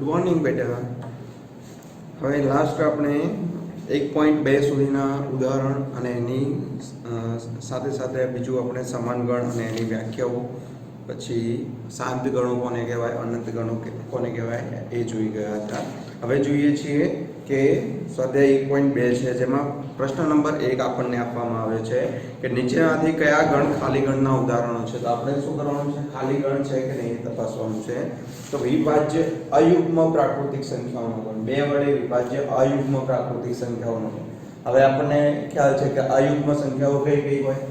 Morning બેટા. હવે last આપણે 1.2 સુધીના ઉદાહરણ અને એની સાથે સાથે બીજું આપણે સમાન ગણ અને એની વ્યાખ્યાઓ, પછી શાંત ગણો કોને કહેવાય, અનંત ગણો કોને કહેવાય એ જોઈ ગયા હતા. હવે જોઈએ છીએ કે સ્વાધ્યાય 1.2 છે, જેમાં પ્રશ્ન નંબર 1 આપણને આપવામાં આવ્યો છે કે નીચેનામાંથી કયા ગણ ખાલી ગણના ઉદાહરણો છે. તો આપણે શું કરવાનું છે, ખાલી ગણ છે કે નહીં તપાસવાનું છે. તો વિભાજ્ય અયુગ્મ પ્રાકૃતિક સંખ્યાઓનો ગણ, બે વડે વિભાજ્ય અયુગ્મ પ્રાકૃતિક સંખ્યાઓનો ગણ. હવે આપણને ખ્યાલ છે કે અયુગ્મ સંખ્યાઓ કઈ કઈ હોય,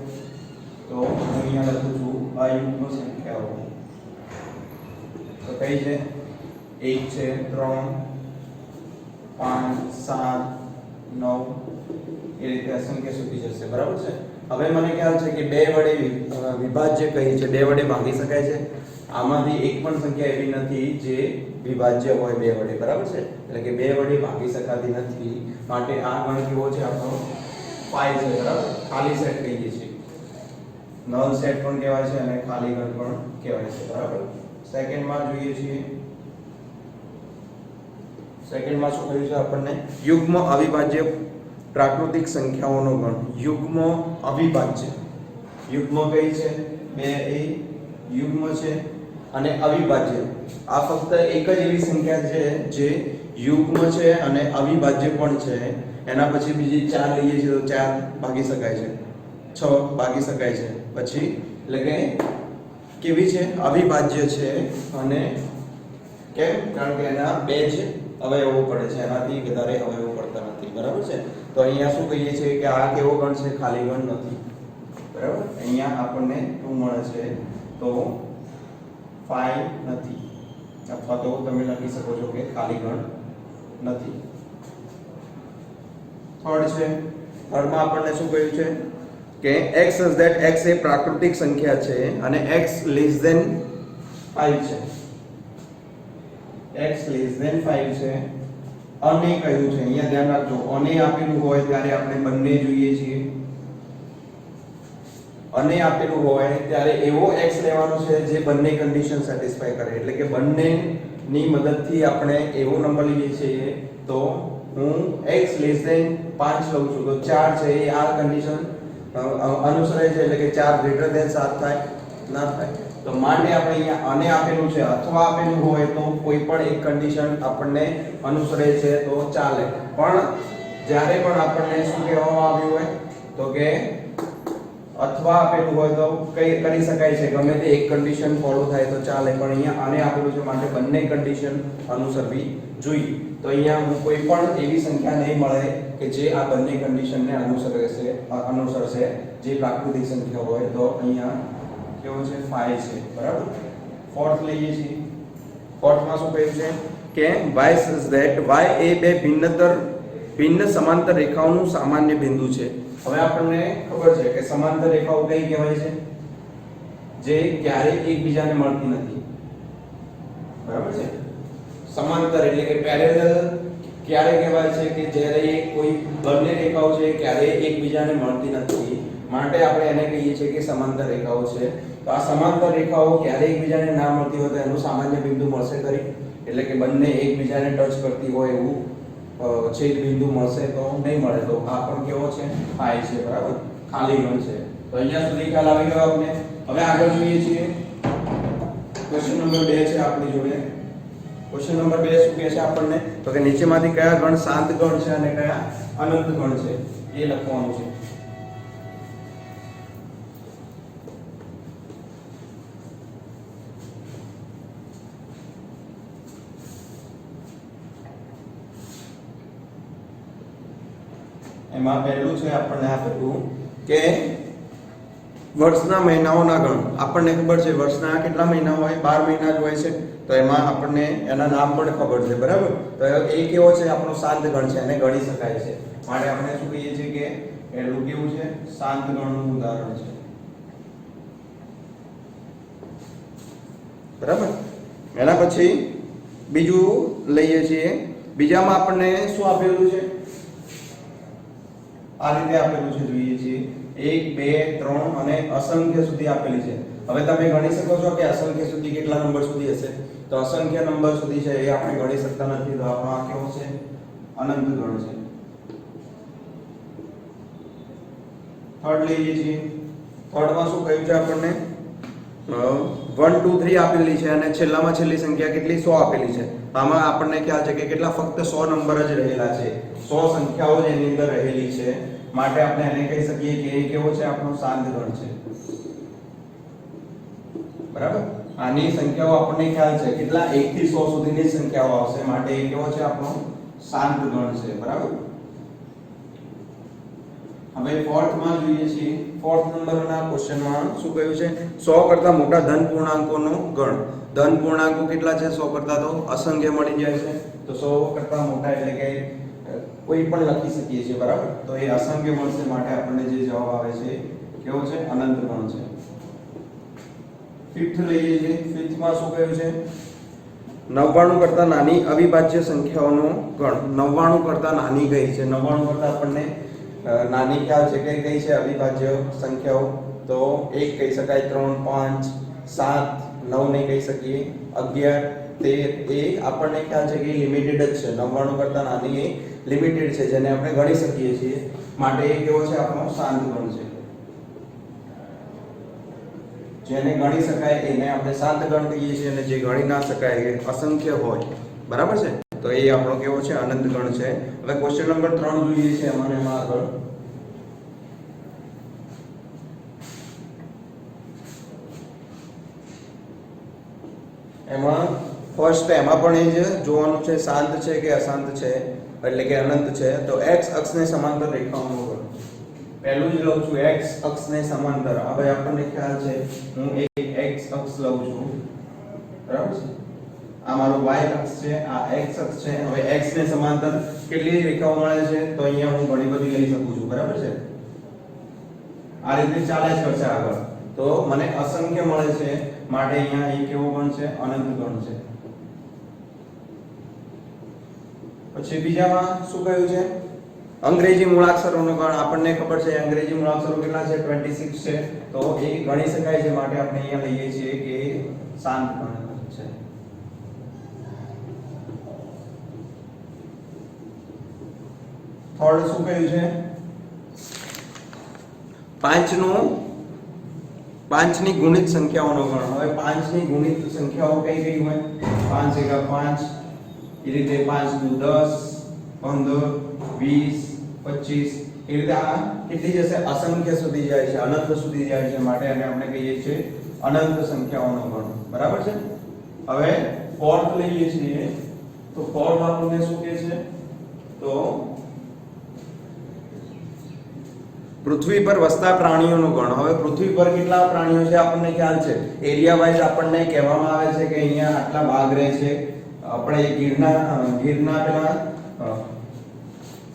તો હું અહીંયા લખું છું અયુગ્મ સંખ્યાઓ. તો કઈ છે? 1 છે, 3, 5, 7, 9 એ રીતે અસંખ્ય સુધી જશે. બરાબર છે. હવે મને ખ્યાલ છે કે બે વડે વિભાજ્ય કઈ છે, બે વડે ભાગી શકાય છે. આમાંથી એક પણ સંખ્યા એવી નથી જે વિભાજ્ય હોય બે વડે. બરાબર છે. એટલે કે બે વડે ભાગી શકાતી નથી, માટે આ ગણ કેવો છે આપણો? 5 છે. બરાબર. ખાલી સેટ કહીએ છીએ, નલ સેટ પણ કહેવાય છે અને ખાલી ગણ પણ કહેવાય છે. બરાબર. સેકન્ડમાં જોઈએ છીએ, સેકન્ડમાં શું કહ્યું છે આપણને? યુગ્મ અવિભાજ્ય પ્રાકૃતિક સંખ્યાઓનો ગણ. યુગ્મ અવિભાજ્ય, યુગ્મ કઈ છે? બે એ યુગ્મ છે અને અવિભાજ્ય. આ ફક્ત એક જ એવી સંખ્યા છે જે યુગ્મ છે અને અવિભાજ્ય પણ છે. એના પછી બીજી 4 લઈએ છીએ તો 4 ભાગી શકાય છે, 6 ભાગી શકાય છે. પછી એટલે કે કેવી છે? અવિભાજ્ય છે. અને કેમ? કારણ કે એના બે જ અવયવો પડે છે, એનાથી વધારે અવયવો પડતા નથી. બરાબર છે. તો અહીંયા શું કહીએ છીએ કે આ કેવો ગણ છે? ખાલી ગણ નથી. બરાબર. અહીંયા આપણને શું મળે છે? તો 5 નથી, અથવા તો તમે લખી શકો છો કે ખાલી ગણ નથી. થર્ડ છે, થર્ડમાં આપણને શું કહ્યું છે કે x such that x એ પ્રાકૃતિક સંખ્યા છે અને x less than 5 છે. x less than 5 છે. અને કહ્યું છે, અહીંયા ધ્યાન રાખજો, અને આપેલું હોય ત્યારે આપણે બંને જોઈએ છીએ. અને આપેલું હોય ત્યારે એવો x લેવાનો છે જે બંને કન્ડિશન સેટિસ્ફાય કરે. એટલે કે બંનેની મદદથી આપણે એવો નંબર લઈએ છીએ. તો હું x less than 5 લઉં છું તો 4 છે એ આ કન્ડિશન અનુસરે છે, એટલે કે 4 greater than 7 થાય ના થાય. તો માટે આપણે અહીંયા અને આપેલું છે અથવા આપેલું હોય તો કોઈ પણ એક કન્ડિશન આપણને અનુસરે છે તો ચાલે. પણ જ્યારે પણ આપણને શું કહેવામાં આવ્યું હોય તો કે અથવા આપેલું હોય તો કઈ કરી શકાય છે, ગમે તે એક કન્ડિશન ફોલો થાય તો ચાલે. પણ અહીંયા આને આપેલું છે માટે બંને કન્ડિશન અનુસરવી જોઈએ. તો અહીંયા હું કોઈ પણ એવી સંખ્યા નહીં મળે કે જે આ બંને કન્ડિશનને અનુસરશે જે પ્રાકૃતિક સંખ્યા હોય. તો અહીંયા કેવો છે? 5 છે. બરાબર. ફોર્થ લઈએ છીએ. ફોર્થમાં શું કહ્યું છે કે y such that y એ બે ભિન્ન સમાંતર રેખાઓનું સામાન્ય બિંદુ છે. હવે આપણને ખબર છે કે સમાંતર રેખાઓ કઈ કહેવાય છે? જે ક્યારેય એકબીજાને મળતી નથી. બરાબર છે. સમાંતર એટલે કે પેરેલલ ક્યારે કહેવાય છે? કે જ્યારે કોઈ બંને રેખાઓ છે ક્યારેય એકબીજાને મળતી નથી, માટે આપણે એને કહીએ છીએ કે સમાંતર રેખાઓ છે. તો આ સમાંતર રેખાઓ ક્યારેય એકબીજાને ના મળતી હોય તો એનું સામાન્ય બિંદુ મળશે ખરી? એટલે કે બંને એકબીજાને ટચ કરતી હોય એવું છેદ બિંદુ મળશે તો નહીં મળે. તો આ પણ કેવો છે? 5 છે. બરાબર. ખાલી ગણ છે. તો અહીંયા સુધી ખ્યાલ આવી ગયો આપણે. હવે આગળ જોઈએ છીએ ક્વેશ્ચન નંબર 2 છે આપણી જોડે. ક્વેશ્ચન નંબર 2 શું કહે છે આપણને? તો કે નીચેમાંથી કયા ગણ શાંત ગણ છે અને કયા અનંત ગણ છે એ લખવાનું છે. એમાં પહેલું છે આપણને આપેલું કે વર્ષના મહિનાઓના ગણ. આપણને ખબર છે વર્ષના કેટલા મહિના હોય? 12 મહિના જ હોય છે. તો એમાં આપણને એના નામ પણ ખબર છે. બરાબર. તો એ કેવો છે? આપણો શાંત ગણ છે, એને ગણી શકાય છે. માટે આપણે શું કહીએ છીએ કે પહેલું કેવું છે? શાંત ગણનું ઉદાહરણ છે. બરાબર. એના પછી બીજું લઈએ છીએ. બીજામાં આપણને શું આપેલું છે? આ રીતે આપેલું છે, જોઈએ છીએ 1 2 3 અને અસંખ્ય સુધી આપેલી છે. હવે તમે ગણી શકો છો કે અસંખ્ય સુધી કેટલા નંબર સુધી હશે? તો અસંખ્ય નંબર સુધી છે એ આપણે ગણી શકતા નથી, તો આપણો આ કેવો છે? અનંત ગણ છે. થર્ડ લઈએ છીએ. થર્ડમાં શું કહ્યું છે આપણને? 1 2 3 આપેલી છે અને છેલ્લામાં છેલ્લી સંખ્યા કેટલી? 100 આપેલી છે. આમાં આપણને ખ્યાલ છે કે કેટલા ફક્ત 100 નંબર જ રહેલા છે, 100 સંખ્યાઓ જ એની અંદર રહેલી છે, માટે આપણે એને કહી શકીએ કે એ કેવો છે? આપણો શાંત ગણ છે. બરાબર? આની સંખ્યાઓ આપણને ખ્યાલ છે કેટલા? 1 થી 100 સુધીની સંખ્યાઓ આવશે, માટે એ કેવો છે? આપણો શાંત ગણ છે. બરાબર? હવે ફોર્થ માં જોઈએ છીએ. ફોર્થ નંબરના ક્વેશ્ચનમાં શું કહ્યું છે? 100 કરતા મોટા ધન પૂર્ણાંકોનો ગણ. ધન પૂર્ણાંકો કેટલા છે? 100 કરતા તો અસંખ્ય મળી જાય છે, તો 100 કરતા મોટા એટલે કે કોઈ પણ લખી શકીએ છીએ. બરાબર? તો એ અસંખ્ય મળશે, માટે આપણને જે જવાબ આવે છે કેવો છે? અનંત ગણ છે. ફિફ્થ લઈએ છીએ. ફિફ્થ માં શું કહ્યું છે? 99 કરતા નાની અવિભાજ્ય સંખ્યાઓનો ગણ. 99 કરતા નાની કઈ છે? 99 કરતા આપણને નાની ખ્યાલ છે કે કઈ છે અવિભાજ્ય સંખ્યાઓ? તો 1 કહી શકાય, 3 5 7 9 ને કહી શકીએ, 11 13 એ આપણને ખ્યાલ છે કે લિમિટેડ જ છે. 99 કરતા નાની એ લિમિટેડ છે, જેને આપણે ગણી શકીએ છીએ, માટે એ કેવો છે? આપણો શાંત ગણ છે. જેને ગણી શકાય એને આપણે શાંત ગણ કહીએ છીએ, અને જે ગણી ના શકાય એ અસંખ્ય હોય. બરાબર છે? તો એ આપણો કેવો છે? અનંત ગણ છે. હવે ક્વેશ્ચન નંબર 3 જોઈએ છે એમાં આગળ. એમાં ફર્સ્ટ એમાં પણ એ જ જોવાનું છે, શાંત છે કે અશાંત છે, એટલે કે અનંત છે. તો x અક્ષને સમાંતર રેખાઓનો ગણ. પહેલું જ લઉં છું x અક્ષને સમાંતર. હવે આપણને ખ્યાલ છે, હું એક x અક્ષ લઉં છું. બરાબર છે? આ મારો y અક્ષ છે, આ x અક્ષ છે. હવે x ને સમાંતર કેટલી રેખાઓ મળે છે? તો અહીંયા હું ઘણી બધી લઈ શકું છું. બરાબર છે? આ રીતે ચાલ્યા જ કરશે આગળ. તો મને અસંખ્ય મળે છે, માટે અહીંયા એ કેવો ગણ છે? અનંત ગણ છે. પછી બીજામાં શું કહ્યું છે? અંગ્રેજી મૂળાક્ષરોનો ગણ. આપણને ખબર છે અંગ્રેજી મૂળાક્ષરો કેટલા છે? 26 છે. તો એ ગણી શકાય છે, માટે આપણે અહીંયા લઈએ છીએ કે શાંત ગણ છે. થર્ડ શું કહ્યું છે? 5 ની ગુણિત સંખ્યાઓનો ગણ. હવે 5 ની ગુણિત સંખ્યાઓ કઈ કઈ હોય? 5 × 5 એ રીતે 5 × 10 15 20 25 એ રીતે આ કેટલી જશે? અસંખ્ય સુધી જાય છે, અનંત સુધી જાય છે, માટે એને આપણે કહીએ છીએ અનંત સંખ્યાઓનો ગણ. બરાબર છે? હવે ફોર્થ લઈએ છીએ. તો ફોર્થ આપણને શું કહે છે? તો પૃથ્વી પર વસતા પ્રાણીઓનો ગણ. હવે પૃથ્વી પર કેટલા પ્રાણીઓ છે આપણને ખ્યાલ છે? એરિયા વાઇઝ આપણને કહેવામાં આવે છે કે અહીંયા આટલા વાઘ રહે છે. આપણે ગીરના પેલા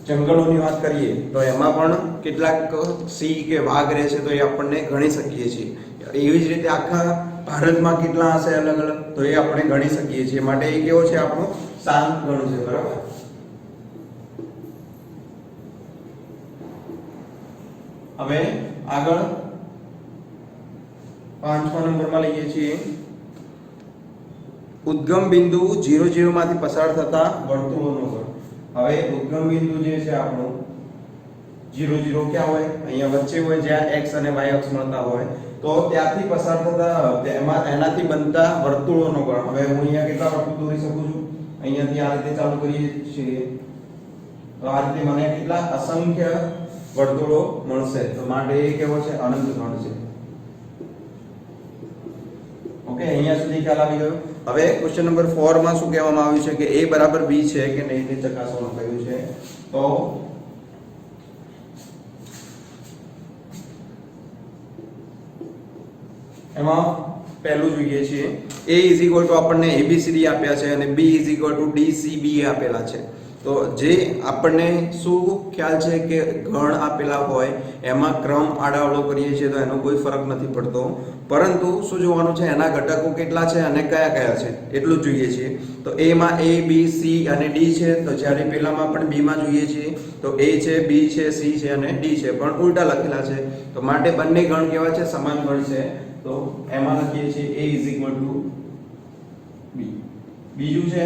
જંગલોની વાત કરીએ તો એમાં પણ કેટલાક સિંહ કે વાઘ રહે છે, તો એ આપણને ગણી શકીએ છીએ. એવી જ રીતે આખા ભારતમાં કેટલા હશે અલગ અલગ, તો એ આપણે ગણી શકીએ છીએ, માટે એ કેવો છે? આપણો શાંત ગણ છે. બરાબર? હવે આગળ 5મા નંબરમાં લઈએ છીએ. ઉદ્ગમ બિંદુ 0 0 માંથી પસાર થતા વર્તુળોનો ગણ. હવે ઉદ્ગમ બિંદુ જે છે આપણું 0 0 ક્યાં હોય? અહીંયા વચ્ચે હોય, જ્યાં x અને y અક્ષ મળતા હોય. તો ત્યાંથી પસાર થતા એનાથી બનતા વર્તુળોનો ગણ. હવે હું અહીંયા કેટલા વર્તુળ દોરી શકું છું? અહીંયાથી આ રીતે ચાલુ કરીએ છીએ, તો આ રીતે મને કેટલા? અસંખ્ય વર્તુળો મળશે. તો માટે એ કેવો છે? અનંત ગણ છે. ઓકે, અહીંયા સુધી ખ્યાલ આવી ગયો. હવે ક્વેશ્ચન નંબર 4 માં શું કહેવામાં આવ્યું છે કે a બરાબર b છે કે નહીં તે ચકાસવાનું કહ્યું છે. તો એમાં પહેલું જોઈએ છીએ a આપણને abcd આપ્યા છે અને b dcb આપેલા છે. તો જે આપણને શું ખ્યાલ છે કે ગણ આપેલા હોય એમાં ક્રમ આડાઅવળો કરીએ છીએ તો એનો કોઈ ફરક નથી પડતો, પરંતુ શું જોવાનું છે? એના ઘટકો કેટલા છે અને કયા કયા છે એટલું જ જોઈએ છીએ. તો a માં a b c અને d છે, તો જ્યારે પેલામાં પણ b માં જોઈએ છીએ તો a છે, b છે, c છે અને d છે, પણ ઉલટા લખેલા છે. તો માટે બંને ગણ કેવા છે? સમાન ગણ છે, તો એમાં લખીએ છીએ a b. બીજું છે,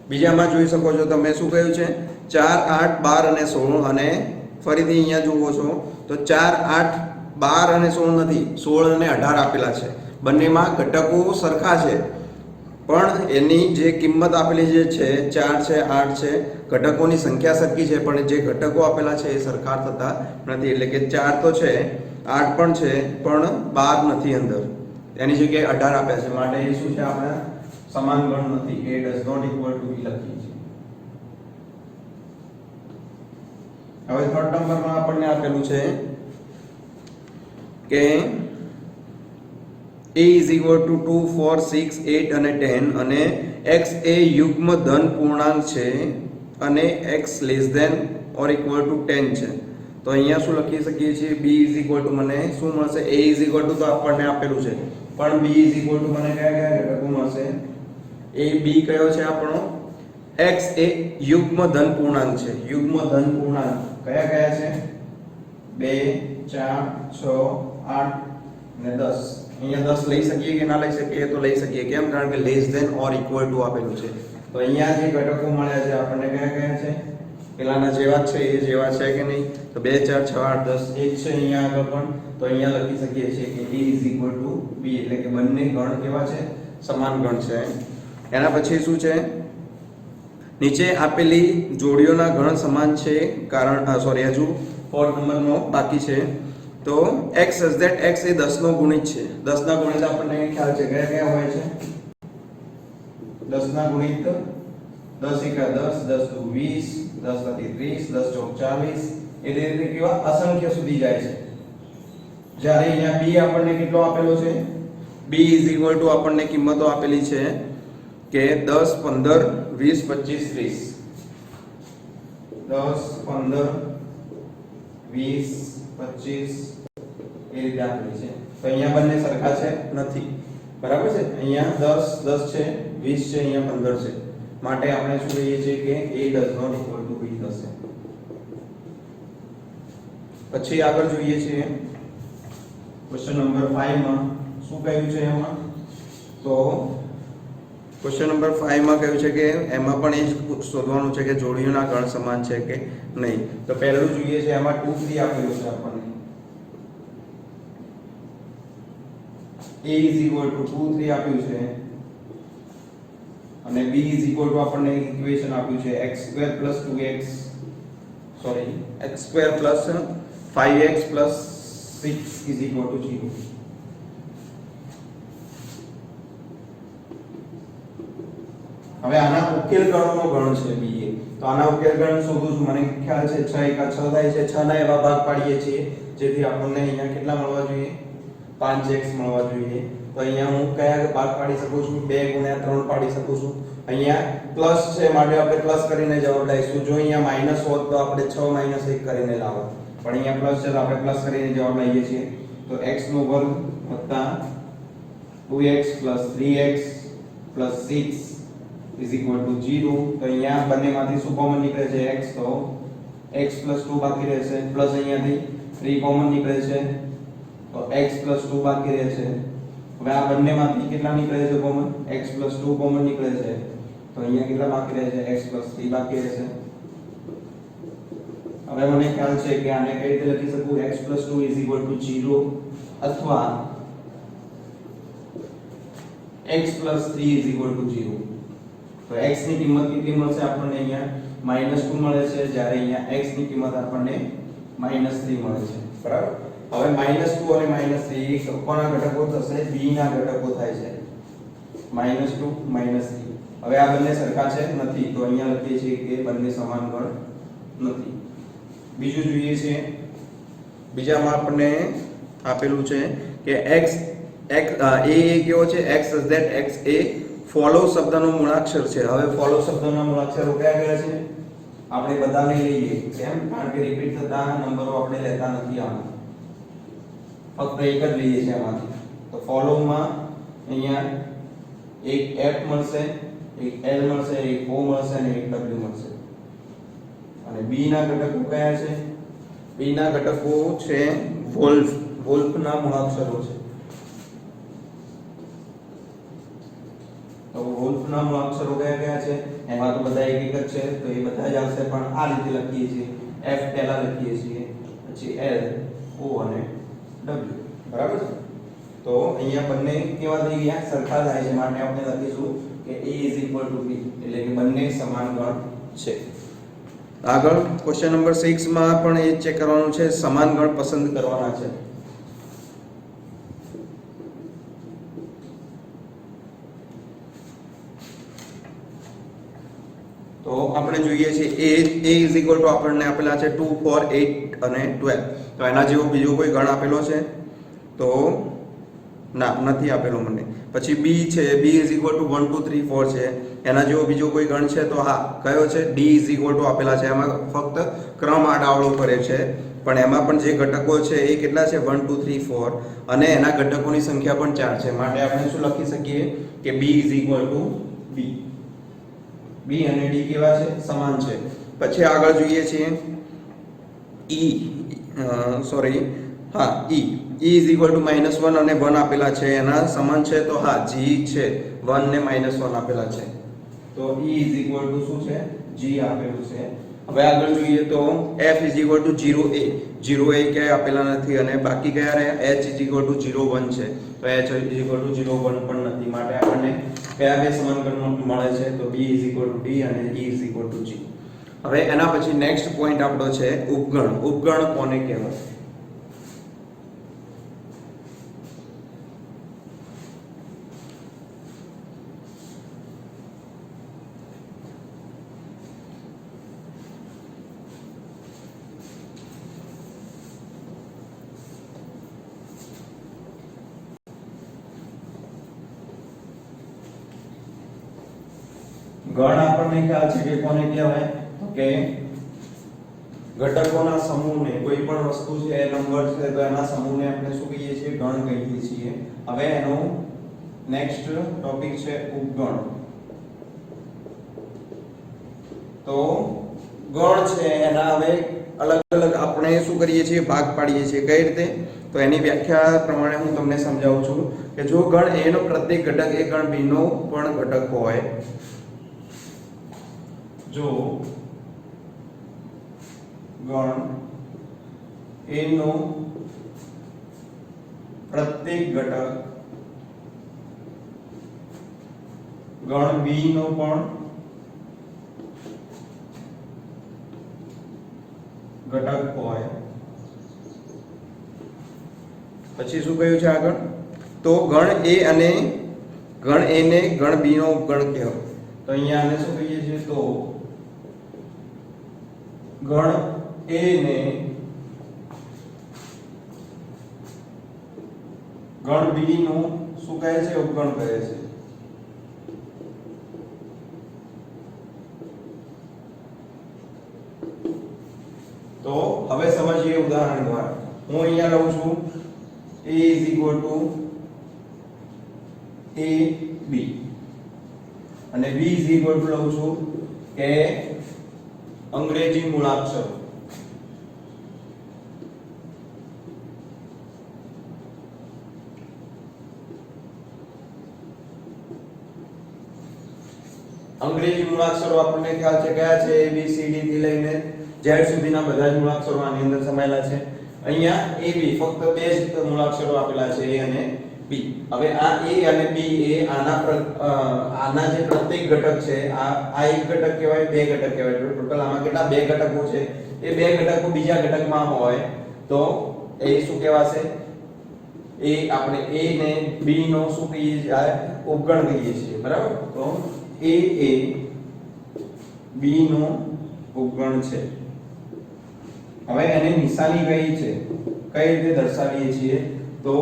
બીજામાં જોઈ શકો છો તમે શું કહ્યું છે 4 8 12 અને 16 અને ફરીથી અહીંયા જુઓ છો તો 4 8 12 અને 16 નથી, 16 અને 18 આપેલા છે. બંનેમાં ઘટકો સરખા છે પણ એની જે કિંમત આપેલી જે છે 4 છે 8 છે, ઘટકોની સંખ્યા સરખી છે પણ જે ઘટકો આપેલા છે એ સરખા થતા નથી. એટલે કે 4 તો છે, 8 પણ છે પણ 12 નથી અંદર, એની જગ્યાએ 18 આપ્યા છે, માટે એ શું છે આપણે સમાન ગણ નથી, a does not equal to b લખીએ છીએ. હવે થર્ડ નંબરમાં આપણને આપેલું છે કે a is equal to 2 4 6 8 અને 10 અને x એ યુગ્મ ધન પૂર્ણાંક છે અને x less than or equal to 10 છે. તો અહીંયા શું લખી શકીએ છીએ b is equal to મને શું મળશે, a is equal to તો આપણને આપેલું છે પણ b is equal to મને કયા કયા ઘટકો મળશે, a b કયો છે આપણો, x એ યુગ્મ ધન પૂર્ણાંક છે, યુગ્મ ધન પૂર્ણાંક કયા કયા છે 2 4 6 8 અને 10. અહીંયા 10 લઈ શકીએ કે ના લઈ શકીએ, તો લઈ શકીએ. કેમ? કારણ કે less than or equal to આપેલું છે. તો અહીંયા જે ઘટકો મળ્યા છે આપણને કયા કયા છે, પેલાના જેવા જ છે, એ જેવા છે કે નહીં, તો 2 4 6 8 10 એક છે અહીંયા આગળ પણ, તો અહીંયા લખી શકીએ છીએ કે a is equal to b, એટલે કે બંને ગણ કેવા છે, સમાન ગણ છે. એના પછી શું છે, નીચે આપેલી જોડીઓના ગણ સમાન છે કારણ હજુ 4 નંબરનો બાકી છે. તો x such that x એ 10 નો ગુણિત છે. 10 ના ગુણિત આપણને ખ્યાલ છે કયા કયા હોય છે, 10 ના ગુણિત 10 એકા 10 10 દુ 20 10 તરી 30 10 ચોક 40 એ રીતે કેવા અસંખ્ય સુધી જાય છે. જ્યારે અહીંયા b આપણને કેટલો આપેલો છે, b is equal to આપણને કિંમતો આપેલી છે કે 10 15 20 25 30, 10 15 20 25 એ રીતે આપેલી છે. તો અહીંયા બંને સરખા છે નથી, બરાબર છે. અહીંયા 10 10 છે, 20 છે, અહીંયા 15 છે, માટે આપણે શું કહીએ છીએ કે a does not equal to b થશે. પછી આગળ જોઈએ છીએ ક્વેશ્ચન નંબર 5 માં શું કહ્યું છે એમાં, તો ક્વેશ્ચન નંબર 5 માં કહ્યું છે કે એમાં પણ એ જ શોધવાનું છે કે જોડીઓના ગણ સમાન છે કે નહીં. તો પહેલું જોઈએ છે એમાં 2 3 આપેલું છે આપણને, a is equal to 2 3 આપ્યું છે અને b is equal to આપણને ઇક્વેશન આપ્યું છે x square plus 2x sorry x square plus 5x plus 6 is equal to 0. હવે આના ઉકેલ ગણોનો ગણ છે b એ, તો આના ઉકેલ ગણ શોધું છું. મને ખ્યાલ છે 6 એકા 6 થાય છે, 6 ના એવા ભાગ પાડીએ છીએ જેથી આપણને અહીંયા કેટલા મળવા જોઈએ, 5x મળવા જોઈએ. તો અહીંયા હું કયા ભાગ પાડી શકું છું, 2 ગુણ્યા 3 પાડી શકું છું. અહીંયા પ્લસ છે માટે આપણે પ્લસ કરીને જવાબ લાવીશું. જો અહીંયા માઈનસ હોત તો આપણે 6 માઈનસ 1 કરીને લાવત, પણ અહીંયા પ્લસ છે તો આપણે પ્લસ કરીને જવાબ લાવીએ છીએ. તો x નો વર્ગ વત્તા 2x plus 3x plus 6 is equal to 0. તો અહીંયા બંનેમાંથી શું કોમન નીકળે છે, x, તો x plus 2 બાકી રહેશે, પ્લસ અહીંયાથી 3 કોમન નીકળે છે તો x plus 2 બાકી રહે છે. હવે આ બંનેમાંથી કેટલા નીકળે છે કોમન, x plus 2 કોમન નીકળે છે, તો અહીંયા કેટલા બાકી રહે છે, x plus 3 બાકી રહેશે. હવે મને ખ્યાલ છે કે આને કઈ રીતે લખી શકું, x plus 2 is equal to 0 અથવા x plus 3 is equal to 0. તો x ની કિંમત કેટલી મળશે આપણને, અહીંયા -2 મળે છે, જ્યારે અહીંયા x ની કિંમત આપણને -3 મળે છે, બરાબર. હવે -2 અને -3 કોના ઘટકો થશે, b ના ઘટકો થાય છે, -2 -3. હવે આ બંને સરખા છે નથી, તો અહીંયા લખીએ છીએ કે બંને સમાન ગણ નથી. બીજું જોઈએ છે, બીજામાં આપણને આપેલું છે કે x a કેવો છે, x such that x A follow શબ્દનો મૂળાક્ષર છે. હવે ફોલો શબ્દના મૂળાક્ષરો કયા કયા છે, આપણે બધા લઈ લઈએ. કેમ? કારણ કે રિપીટ થતા નંબરો આપણે લેતા નથી, આમાં ફક્ત એક જ લઈએ છીએ આમાંથી. તો ફોલોમાં અહીંયા એક f મળશે, એક l મળશે, એક o મળશે અને એક w મળશે. અને b ના ઘટકો કયા છે, b ના ઘટકો છે વોલ્ફ, વોલ્ફના મૂળાક્ષરો છે. તો વુલ્ફના મૂળાક્ષરો કયા કયા છે? એમાં તો બધા એક એક જ છે, તો એ બધા જ આવશે, પણ આ રીતે લખીએ છીએ. F પહેલા લખીએ છીએ, પછી L, O અને W. બરાબર છે? તો અહીંયા બંને કેવા થઈ ગયા? સરખા થાય છે, માટે આપણે લખીશું કે A = B, એટલે કે બંને સમાન ગણ છે. આગળ ક્વેશ્ચન નંબર 6 માં પણ એ ચેક કરવાનું છે, સમાન ગણ પસંદ કરવાના છે. તો આપણે જોઈએ છીએ A આપણને આપેલા છે 2 4 8 અને 12. તો એના જેવો બીજો કોઈ ગણ આપેલો છે? તો ના, નથી આપેલો મને. પછી B છે, B = 1 2 3 4 છે. એના જેવો બીજો કોઈ ગણ છે? તો હા, કયો છે? D = આપેલા છે. એમાં ફક્ત ક્રમ આડાવળો કરે છે, પણ એમાં પણ જે ઘટકો છે એ કેટલા છે? 1 2 3 4, અને એના ઘટકોની સંખ્યા પણ 4 છે. માટે આપણે શું લખી શકીએ કે B = B. B અને D કેવા છે? સમાન છે. પછી આગળ જોઈએ છીએ E -1 અને 1 આપેલા છે, એના સમાન છે? તો હા, G છે, 1 ને -1 આપેલા છે, તો E શું છે? G આપેલું છે. હવે આગળ જોઈએ તો F 0A. 0A ક્યાંય આપેલા નથી, અને બાકી કયા રહ્યા? H 0 1 છે, તો H 0 1 પણ નથી. માટે આપણને કયા બે સમાન ગણ મળે છે? તો B = D અને E = G. હવે એના પછી નેક્સ્ટ પોઈન્ટ આપણો છે ઉપગણ. ઉપગણ કોને કહેવાય? ગણ આપણને ખ્યાલ છે કે કોને કહેવાય? તો કે ઘટકોના સમૂહને, કોઈ પણ વસ્તુ છે, નંબર છે, તો એના સમૂહને આપણે શું કહીએ છીએ? ગણ કહીએ છીએ. હવે એનો નેક્સ્ટ ટોપિક છે ઉપગણ. તો ગણ છે એના હવે અલગ અલગ આપણે શું કરીએ છીએ? ભાગ પાડીએ છીએ. કઈ રીતે? તો એની વ્યાખ્યા પ્રમાણે હું તમને સમજાવું છું કે જો ગણ A નો પ્રત્યેક ઘટક એ ગણ B નો પણ ઘટક હોય, જો ગણ A નો પ્રત્યેક ઘટક ગણ B નો પણ ઘટક હોય, પછી શું કહ્યું છે આગળ? તો ગણ A અને ગણ A ને ગણ B નો ઉપગણ કહેવાય. તો અહીંયા આને શું કહીએ છીએ? તો ગણ A ને ગણ B નું શું કહે છે? ઉપગણ કહે છે. તો હવે સમજીએ ઉદાહરણ દ્વારા. હું અહીંયા લઉં છું A = AB અને B લઉં છું કે અંગ્રેજી મૂળાક્ષરો. અંગ્રેજી મૂળાક્ષરો આપણને ખ્યાલ છે કયા છે? A B C D થી લઈને Z સુધીના બધા જ મૂળાક્ષરો આની અંદર સમાયેલા છે. અહીંયા AB ફક્ત બે જ મૂળાક્ષરો આપેલા છે, A અને B. હવે આ A અને B એ આના જે પ્રત્યેક ઘટક છે, આ એક ઘટક કહેવાય, બે ઘટક કહેવાય. ટોટલ આમાં કેટલા? બે ઘટકો છે. એ બે ઘટકો બીજા ઘટકમાં હોય તો એ શું કહેવાશે? એ આપણે A ને B નો શું કહીએ છીએ? ઉપગણ કહીએ છીએ. બરાબર? તો A એ B નો ઉપગણ છે. હવે એને નિશાની કઈ છે? કઈ રીતે દર્શાવીએ છીએ? તો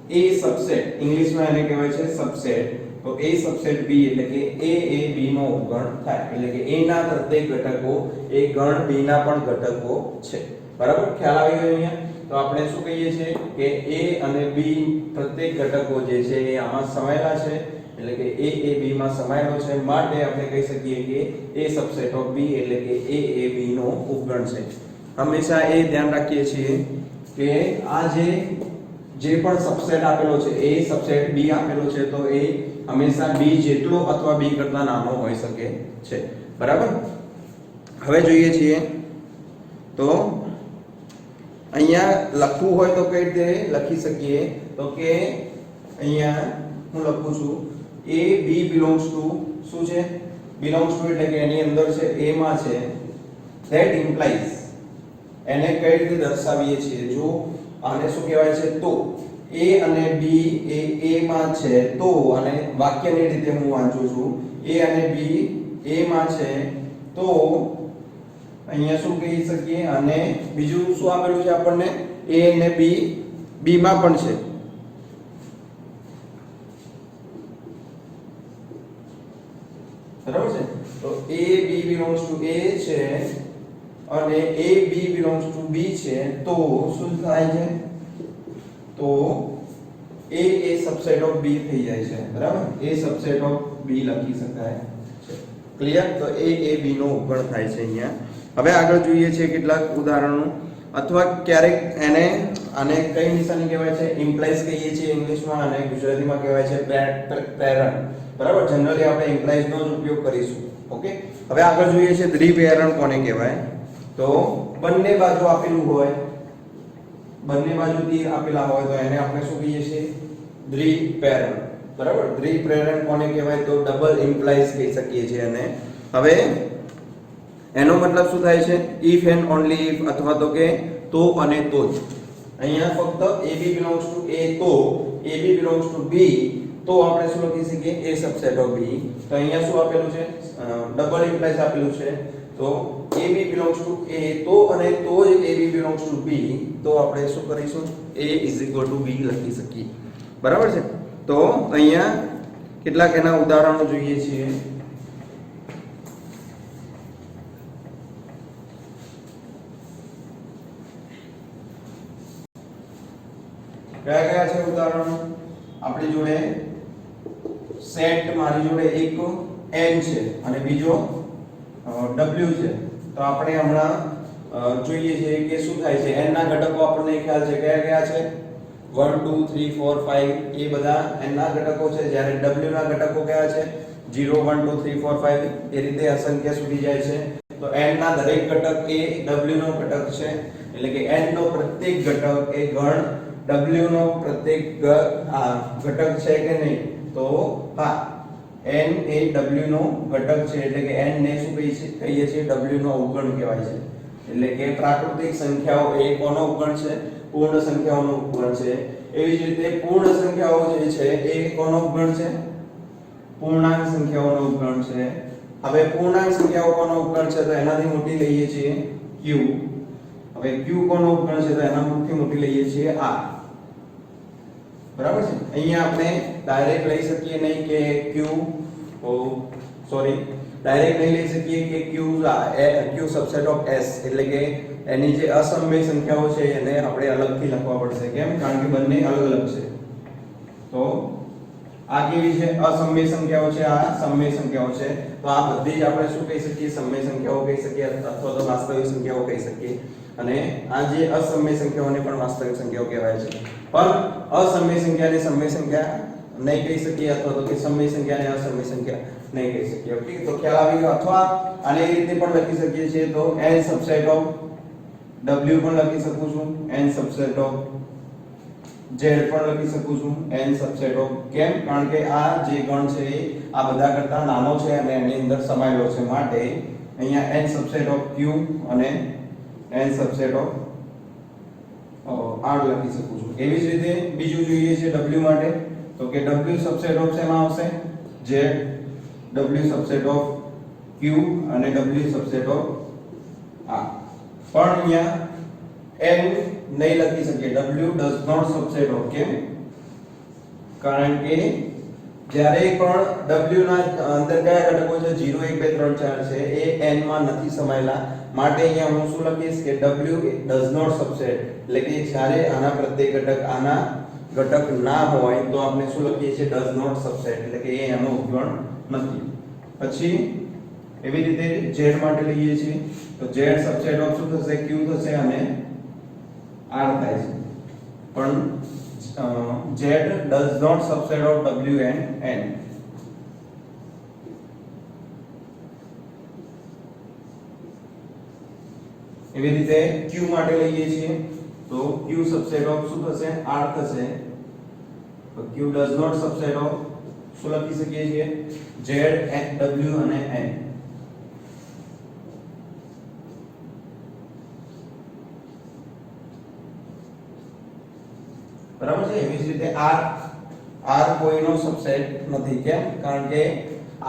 A સબસેટ, ઇંગ્લિશમાં એને કહેવાય છે સબસેટ. તો A સબસેટ B એટલે કે A એ B નો ઉપગણ થાય. એટલે કે A ના પ્રત્યેક ઘટકો એ ગણ B ના પણ ઘટકો છે. બરાબર? ખ્યાલ આવી ગયો અહીંયા? તો આપણે શું કહીએ છીએ કે A અને B પ્રત્યેક ઘટકો જે છે એ આમાં સમાયેલા છે. એટલે કે A એ B માં સમાયેલો છે, માટે આપણે કહી શકીએ કે A સબસેટ ઓફ B એટલે કે A એ B નો ઉપગણ છે. હંમેશા એ ધ્યાન રાખીએ છીએ કે આ જે જે પણ સબસેટ આપેલો છે એ સબસેટ B આપેલો છે તો એ હંમેશા B જેટલો અથવા B કરતા નાનો હોઈ શકે છે બરાબર। હવે જોઈએ છીએ તો અહીંયા લખવું હોય તો કઈ રીતે લખી શકીએ તો કે અહીંયા હું લખું છું A B belongs to શું છે belongs to એટલે કે એની અંદર છે A માં છે that implies એને કઈ રીતે દર્શાવીએ છીએ જો આને શું કહેવાય છે તો A અને B એ A માં છે તો અને વાક્યની રીતે હું વાંચું છું A અને B A માં છે તો અહીંયા શું કહી શકીએ અને બીજું શું આપેલું છે આપણને A અને B B માં પણ છે બરાબર છે તો A B belongs to A છે અને A B belongs to B છે તો શું થાય છે તો A A subset of B થઈ જાય છે બરાબર A સબસેટ ઓફ B લખી શકાય છે ક્લિયર તો A એ B નો ઉપગણ થાય છે અહીંયા હવે આગળ જોઈએ છે કેટલાક ઉદાહરણો અથવા ક્યારેક એને આને કઈ નિશાની કહેવાય છે ઇમ્પ્લાઇઝ કહીએ છીએ ઇંગ્લિશમાં અને ગુજરાતીમાં કહેવાય છે પ્રેરણ બરાબર જનરલી આપણે ઇમ્પ્લાઇઝ નો જ ઉપયોગ કરીશું ઓકે હવે આગળ જોઈએ છે દ્વિપ્રેરણ કોને કહેવાય તો બંને બાજુ આપેલું હોય બંને બાજુ તીર આપેલા હોય તો એને આપણે શું કહીએ છીએ દ્વિપ્રેરણ બરાબર દ્વિપ્રેરણ કોને કહેવાય તો ડબલ ઇમ્પ્લાઇઝ કહી શકીએ છીએ અને હવે એનો મતલબ શું થાય છે if and only if અથવા તો કે તો અને તો જ અહીંયા ફક્ત AB belongs to A તો AB belongs to B તો આપણે શું લખી શકીએ A subset of B તો અહીંયા શું આપેલું છે ડબલ ઇમ્પ્લાઇઝ આપેલું છે તો AB belongs to A તો અને તો જ AB belongs to B તો આપણે શું કરીશું A = B લખી શકીએ બરાબર છે તો અહીંયા કેટલાક એના ઉદાહરણો જોઈએ છીએ કયા કયા છે ઉદાહરણો આપણી જોડે સેટ મારી જોડે એક n છે અને બીજો w છે તો આપણે હમણાં જોઈએ છે કે શું થાય છે n ના ઘટકો આપણને ખ્યાલ છે કયા કયા છે 1 2 3 4 5 એ બધા n ના ઘટકો છે જ્યારે w ના ઘટકો કયા છે 0 1 2 3 4 5 એ રીતે અસંખ્ય સુધી જાય છે તો n ના દરેક ઘટક એ w નો ઘટક છે એટલે કે n નો પ્રત્યેક ઘટક એ ગણ w નો પ્રત્યેક ઘટક છે કે નહીં તો હા n એ w નો ઘટક છે એટલે કે n ને શું કહીએ છીએ w નો અવગણ કહેવાય છે એટલે કે પ્રાકૃતિક સંખ્યાઓ એ કોનો અવગણ છે પૂર્ણ સંખ્યાઓનો અવગણ છે એવી જ રીતે પૂર્ણ સંખ્યાઓ જે છે એ કોનો અવગણ છે પૂર્ણાંક સંખ્યાઓનો અવગણ છે હવે પૂર્ણાંક સંખ્યાઓ કોનો અવગણ છે તો એનાથી મોટી લઈએ છીએ q હવે q કોનો અવગણ છે તો એનાથી મોટી લઈએ છીએ r બરાબર છે અહીંયા આપણે ડાયરેક્ટ લઈ શકીએ નહીં કે q ડાયરેક્ટ નહીં લઈ શકીએ કે q સબસેટ ઓફ s એટલે કે એની જે અસમય સંખ્યાઓ છે એને આપણે અલગથી લખવા પડશે કેમ કારણ કે બંને અલગ અલગ છે તો આ કેવી છે અસમય સંખ્યાઓ છે આ સમય સંખ્યાઓ છે તો આ બધી જ આપણે શું કહી શકીએ સમય સંખ્યાઓ કહી શકીએ અથવા તો વાસ્તવિક સંખ્યાઓ કહી શકીએ અને આ જે અસમય સંખ્યાઓને પણ વાસ્તવિક સંખ્યાઓ કહેવાય છે પણ અસમય સંખ્યાને સમય સંખ્યા નહીં કહી શકીએ અથવા તો કે સમય સંખ્યાને અસમય સંખ્યા નહીં કહી શકીએ ઓકે તો ખ્યાલ આવી ગયો અથવા આને એ રીતે પણ લખી શકીએ છીએ તો n સબસેટ ઓફ w પણ લખી શકું છું n સબસેટ ઓફ z પણ લખી શકું છું n સબસેટ ઓફ કેમ કારણ કે આ જે ગણ છે એ આ બધા કરતા નાનો છે અને એની અંદર સમાયેલો છે માટે અહીંયા n સબસેટ ઓફ q અને n સબસેટ ઓફ r લખી શકું છું એવી જ રીતે બીજું જોઈએ છે w માટે તો કે w સબસેટ ઓફ શેમાં આવશે z w subset of q અને w સબસેટ ઓફ r પણ અહીંયા n નહીં લખી શકીએ w does not subset of કેમ કારણ કે જ્યારે પણ w ના અંદર કયા ઘટકો છે 0 1 2 3 4 છે એ n માં નથી સમાયેલા માટે અહીંયા હું શું લખીશ કે w does not subset એટલે કે જ્યારે આના પ્રત્યેક ઘટક આના ઘટક ના હોય તો આપણે શું લખીએ છીએ does not subset એટલે કે એ એનો ઉપગણ નથી પછી એવી રીતે z માટે લઈએ છીએ તો z સબસેટ ઓફ શું થશે q થશે અને r થાય છે પણ Z does not subset of W and N. એવી રીતે Q માટે લઈએ છીએ તો Q subset of શું થશે R થશે તો Q does not subset of શું લખી શકીએ છીએ Z W અને N. બરાબર છે એવી જ રીતે R કોઈનો સબસેટ નથી કેમ કારણ કે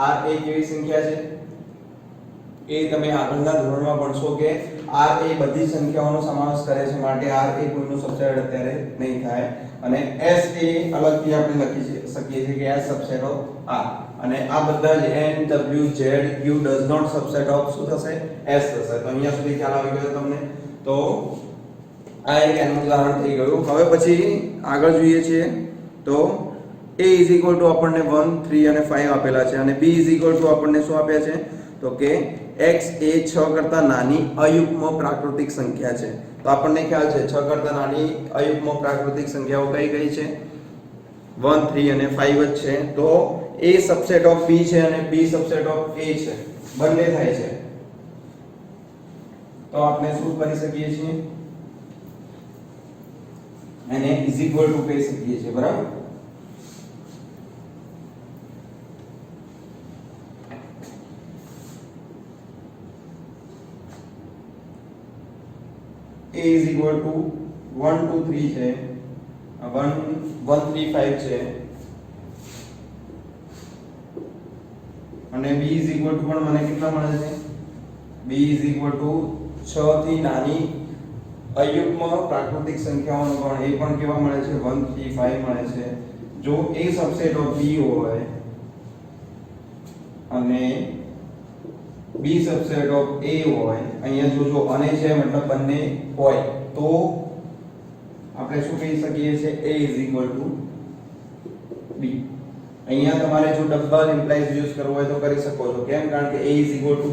R એક એવી સંખ્યા છે એ તમે આગળના ધોરણમાં ભણશો કે R એ બધી સંખ્યાઓનો સમાવેશ કરે છે માટે R એ કોઈનો સબસેટ અત્યારે નહીં થાય અને S એ અલગથી આપણે લખી શકીએ છીએ કે S સબસેટ ઓફ R અને આ બધા જ N W Z Q does not subset of શું થશે S થશે તો અહીંયા સુધી ખ્યાલ આવી ગયો તમને તો આ એક એનું ઉદાહરણ થઈ ગયું હવે પછી આગળ જોઈએ છીએ તો A આપણને 1 3 અને 5 આપેલા છે અને B આપણને શું આપ્યા છે તો કે x એ 6 કરતા નાની અયુગ્મ પ્રાકૃતિક સંખ્યા છે તો આપણને ખ્યાલ છે 6 કરતા નાની અયુગ્મ પ્રાકૃતિક સંખ્યાઓ કઈ કઈ છે 1 3 અને 5 જ છે તો A સબસેટ ઓફ B છે અને B સબસેટ ઓફ A છે બંને થાય છે તો આપણે શું કરી શકીએ છીએ એને ઇઝ ઇક્વલ ટુ કહી શકીએ છીએ બરાબર A is equal to 1 2 3 છે 1 1 3 5 છે અને B is equal to પણ મને કેટલા મળે છે B is equal to 6 થી નાની અયુગ્મ પ્રાકૃતિક સંખ્યાઓનો ગણ એ પણ કેવા મળે છે 1 3 5 મળે છે જો A સબસેટ ઓફ B હોય અને B સબસેટ ઓફ A હોય અહીંયા જોજો અને છે મતલબ બંને હોય તો આપણે શું કહી શકીએ છીએ A B અહીંયા તમારે જો ડબલ ઇમ્પ્લાઇઝ યુઝ કરવો હોય તો કરી શકો છો કેમ કારણ કે A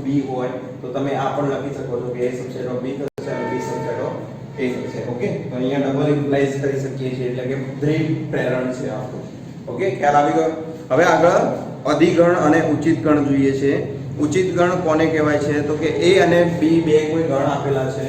B હોય તો તમે આ પણ લખી શકો છો કે A સબસેટ ઓફ B થશે અને B સબસેટ ઓફ A થશે ઓકે તો અહીંયા ડબલ ઇમ્પ્લાઇઝ કરી શકીએ છીએ એટલે કે દ્વિ પ્રેરણ છે આપણું ઓકે ખ્યાલ આવી ગયો હવે આગળ અધિગણ અને ઉચિત ગણ જોઈએ છે ઉચિત ગણ કોને કહેવાય છે તો કે A અને B બે કોઈ ગણ આપેલા છે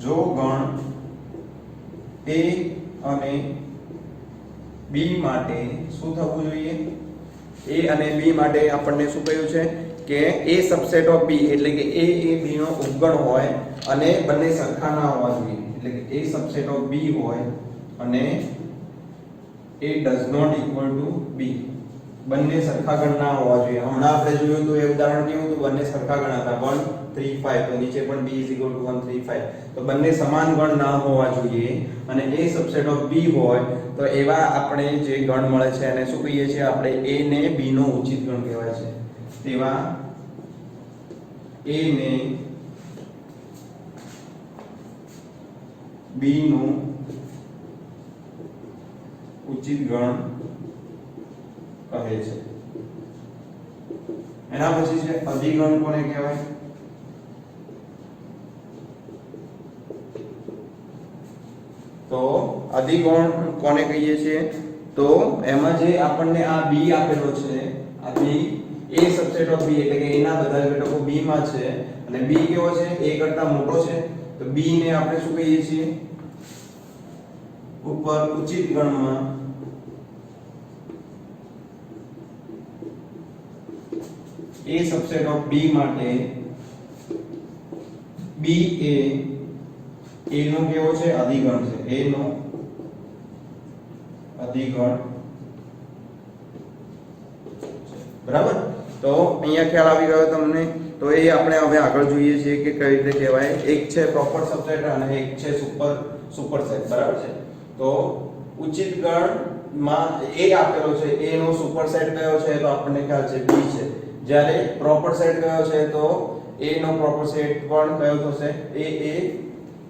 જો ગણ A અને B માટે શું થવું જોઈએ A અને B માટે આપણને શું કહ્યું છે કે A સબસેટ ઓફ B એટલે કે A એ B નો ઉપગણ હોય અને બંને સરખા ના હોવા જોઈએ એટલે કે A સબસેટ ઓફ B હોય અને A does not equal to B બંને સરખા ગણ ના હોવા જોઈએ હમણાં આપણે જોયું તો એ ઉદાહરણ કેવું હતું બંને સરખા ગણ હતા 1 3 5 તો નીચે પણ B 1 3 5 તો બંને સમાન ગણ ના હોવા જોઈએ અને A સબસેટ ઓફ B હોય તો એવા આપણે જે ગણ મળે છે એને શું કહીએ છીએ આપણે A ને B નો ઉચિત ગણ કહેવાય છે તેવા A ને B નો ઉચિત ગણ કહે છે એના પછી છે અધિગણ કોને કહેવાય તો અધિગણ કોને કહીએ છીએ તો એમાં જે આપણને આ B આપેલો છે આ B A subset of B એટલે કે એના બધા ઘટકો B માં છે અને B કેવો છે A કરતા મોટો છે તો B ને આપણે શું કહીએ છીએ ઉપર ઉચિત ગણમાં A સબસેટ ઓફ B માટે B એ A નો કેવો છે અધિગણ છે A નો અધિગણ બરાબર તો અહીંયા ખ્યાલ આવી ગયો તમને તો એ આપણે હવે આગળ જોઈએ છીએ કે કઈ રીતે કહેવાય એક છે પ્રોપર સબસેટ અને એક છે સુપરસેટ બરાબર છે તો ઉચિત ગણ માં A આપેલો છે A નો સુપરસેટ કયો છે તો આપણને ખ્યાલ છે B છે જ્યારે પ્રોપર સેટ કયો છે તો a નો પ્રોપર સેટ પણ કયો થશે a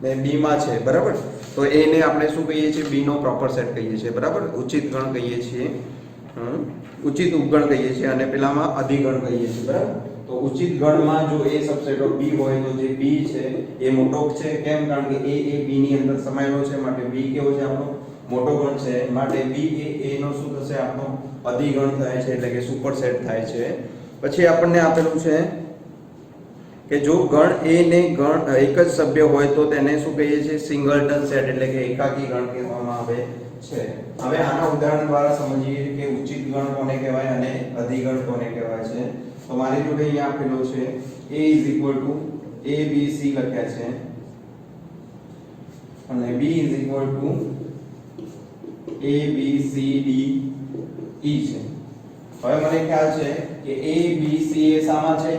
ને b માં છે બરાબર તો a ને આપણે શું કહીએ છીએ b નો પ્રોપર સેટ કહીએ છીએ બરાબર ઉચિત ગણ કહીએ છીએ ઉચિત ઉપગણ કહીએ છીએ અને પેલામાં અધિગણ કહીએ છીએ બરાબર તો ઉચિત ગણમાં જો a સબસેટ ઓફ b હોય તો જે b છે એ મોટો છે કેમ કારણ કે a એ b ની અંદર સમાયેલો છે માટે b કેવો છે આપણો મોટો ગણ છે માટે b એ a નો શું થશે આપણો અધિગણ થાય છે એટલે કે સુપરસેટ થાય છે પછી આપણને આપેલું છે કે જો ગણ a ને ગણ એક જ સભ્ય હોય તો તેને શું કહીએ છીએ સિંગલટન સેટ એટલે કે એકાકી ગણ કહેવામાં આવે છે હવે આના ઉદાહરણ દ્વારા સમજીએ કે ઉચિત ગણ કોને કહેવાય અને અધિગણ કોને કહેવાય છે તો મારી જોડે અહીંયા આપેલો છે a a b c લખ્યા છે અને b a b c d e છે હવે મને ખ્યાલ છે કે a b c એ સામા છે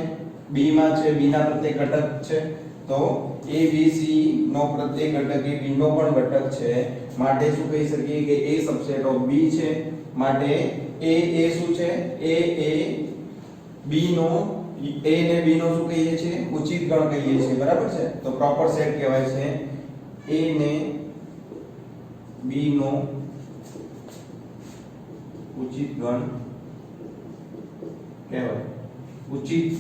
b માં છે b ના પ્રત્યેક ઘટક છે તો a b c નો પ્રત્યેક ઘટક એ b નો પણ ઘટક છે માટે શું કહી શકીએ કે a સબસેટ ઓફ b છે માટે a શું છે a b નો a ને b નો શું કહીએ છીએ ઉચિત ગણ કહીએ છીએ બરાબર છે તો પ્રોપર સેટ કહેવાય છે a ને b નો ઉચિત ગણ કહેવાય ઉચિત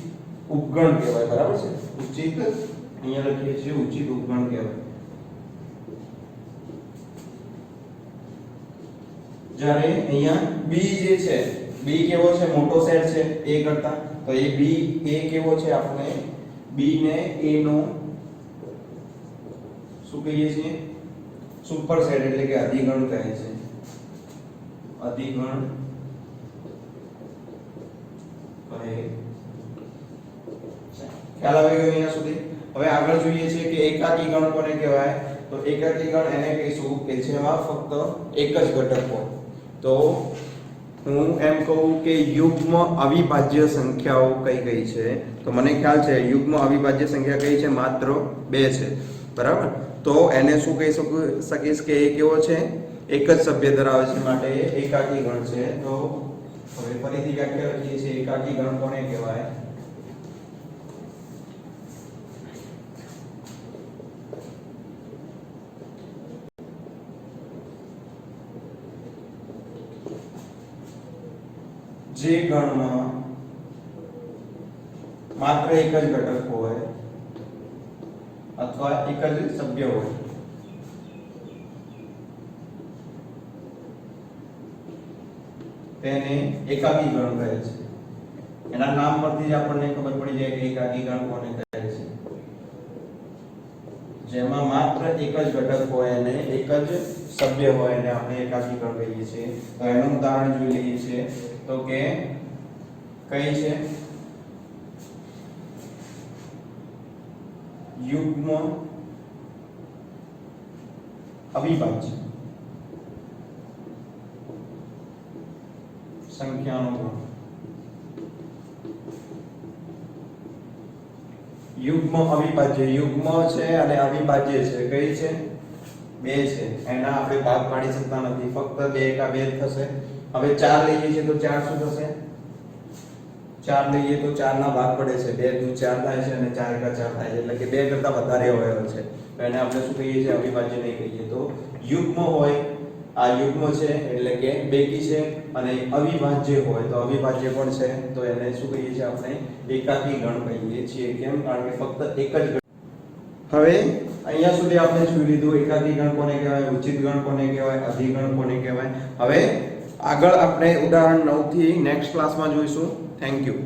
ઉપગણ કહેવાય બરાબર છે ઉચિત અહીંયા લખીએ છીએ ઉચિત ઉપગણ કહેવાય જ્યારે અહીંયા b જે છે b કેવો છે મોટો સેટ છે a કરતા તો એ b a કેવો છે આપણે b ને a નો શું કહીએ છીએ સુપર સેટ એટલે કે અધિગણ કહે છે અધિગણ કહે ખ્યાલ આવી ગયો અહીંયા સુધી હવે આગળ જોઈએ છે કે એકાકી ગણ કોને કહેવાય તો એકાકી ગણ એને કહીશું કે જેમાં ફક્ત એક જ ઘટક હોય તો હું એમ કહું કે યુગ્મ અવિભાજ્ય સંખ્યાઓ કઈ કઈ છે તો મને ખ્યાલ છે યુગ્મ અવિભાજ્ય સંખ્યા કઈ છે માત્ર 2 છે બરાબર તો એને શું કહી શકીશ કે એ કેવો છે એક જ સભ્ય ધરાવે છે માટે એકાકી ગણ છે તો હવે ફરીથી વ્યાખ્યા લખીએ છીએ એકાકી ગણ કોને કહેવાય જે ગણમાં માત્ર એક જ ઘટક હોય અથવા એક જ સભ્ય હોય તેને એકાકી ગણ કહે છે એના નામ પરથી જ આપણને ખબર પડી જાય કે એકાકી ગણ કોને કહે છે જેમાં માત્ર એક જ ઘટક હોય અને એક જ સભ્ય હોય એને આપણે એકાકી ગણ કહીએ છીએ તો એનું ઉદાહરણ જોઈ લઈએ છીએ તો કે કઈ છે યુગ્મ અવિભાજ્ય સંખ્યાનો ગણ યુગ્મ અવિભાજ્ય યુગ્મ છે અને અવિભાજ્ય છે કઈ છે 2 છે એના આપણે ભાગ પાડી શકતા નથી ફક્ત 2 એકા 2 થશે હવે 4 લઈએ છીએ તો 4 શું થશે 4 લઈએ તો 4 ના ભાગ પડે છે 2 દુ 4 થાય છે અને 4 એકા 4 થાય છે એટલે કે 2 કરતા વધારે અવયવ છે તો એને આપણે શું કહીએ છીએ અવિભાજ્ય નહીં કહીએ તો યુગ્મ હોય આ યુગ્મ છે એટલે કે બેકી છે અને અવિભાજ્ય હોય તો અવિભાજ્ય પણ છે તો એને શું કહીએ છીએ આપણે એકાકી ગણ કહીએ છીએ કેમ કારણ કે ફક્ત એક જ હવે અહીંયા સુધી આપણે જોઈ લીધું એકાકી ગણ કોને કહેવાય ઉચિત ગણ કોને કહેવાય અધિગણ કોને કહેવાય હવે આગળ આપણે ઉદાહરણ 9 થી નેક્સ્ટ ક્લાસમાં જોઈશું thank you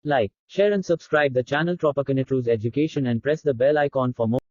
Like, share and subscribe the channel Tropicanitrus Education and press the bell icon for more